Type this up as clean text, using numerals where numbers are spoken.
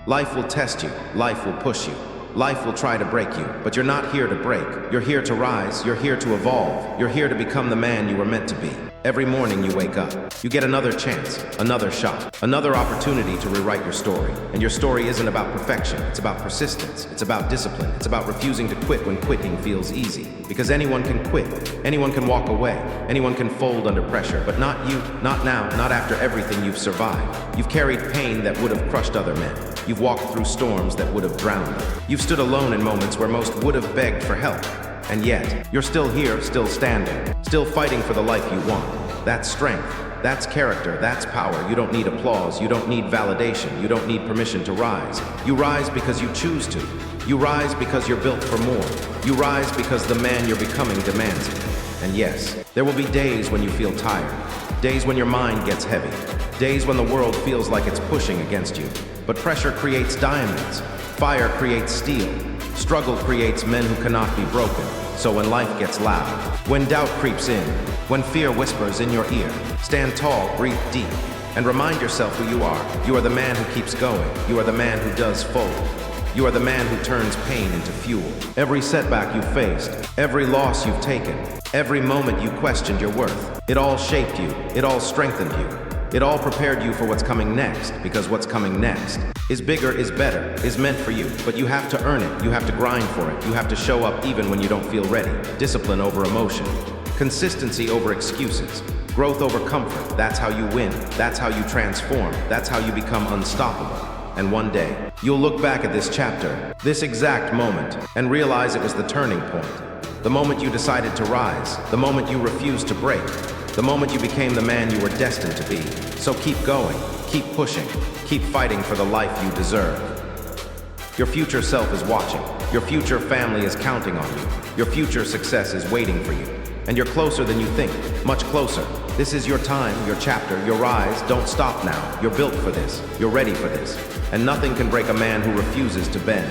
Life will test you. Life will push you. Life will try to break you, but you're not here to break. You're here to rise. You're here to evolve. You're here to become the man you were meant to be. Every morning you wake up, you get another chance, another shot, another opportunity to rewrite your story. And your story isn't about perfection, it's about persistence, it's about discipline, it's about refusing to quit when quitting feels easy. Because anyone can quit, anyone can walk away, anyone can fold under pressure, but not you, not now, not after everything you've survived. You've carried pain that would have crushed other men. You've walked through storms that would have drowned them. You've stood alone in moments where most would have begged for help. And yet, you're still here, still standing, still fighting for the life you want. That's strength, that's character, that's power. You don't need applause, you don't need validation, you don't need permission to rise. You rise because you choose to. You rise because you're built for more. You rise because the man you're becoming demands it. And yes, there will be days when you feel tired, days when your mind gets heavy, days when the world feels like it's pushing against you. But pressure creates diamonds, fire creates steel. Struggle creates men who cannot be broken. So when life gets loud, when doubt creeps in, when fear whispers in your ear, stand tall, breathe deep, and remind yourself who you are. You are the man who keeps going. You are the man who does fold. You are the man who turns pain into fuel. Every setback you faced, every loss you've taken, every moment you questioned your worth, it all shaped you, it all strengthened you. It all prepared you for what's coming next, because what's coming next is bigger, is better, is meant for you. But you have to earn it, you have to grind for it, you have to show up even when you don't feel ready. Discipline over emotion, consistency over excuses, growth over comfort. That's how you win, that's how you transform, that's how you become unstoppable. And one day, you'll look back at this chapter, this exact moment, and realize it was the turning point. The moment you decided to rise, the moment you refused to break, the moment you became the man you were destined to be. So keep going, keep pushing, keep fighting for the life you deserve. Your future self is watching. Your future family is counting on you. Your future success is waiting for you. And you're closer than you think, much closer. This is your time, your chapter, your rise. Don't stop now. You're built for this. You're ready for this. And nothing can break a man who refuses to bend.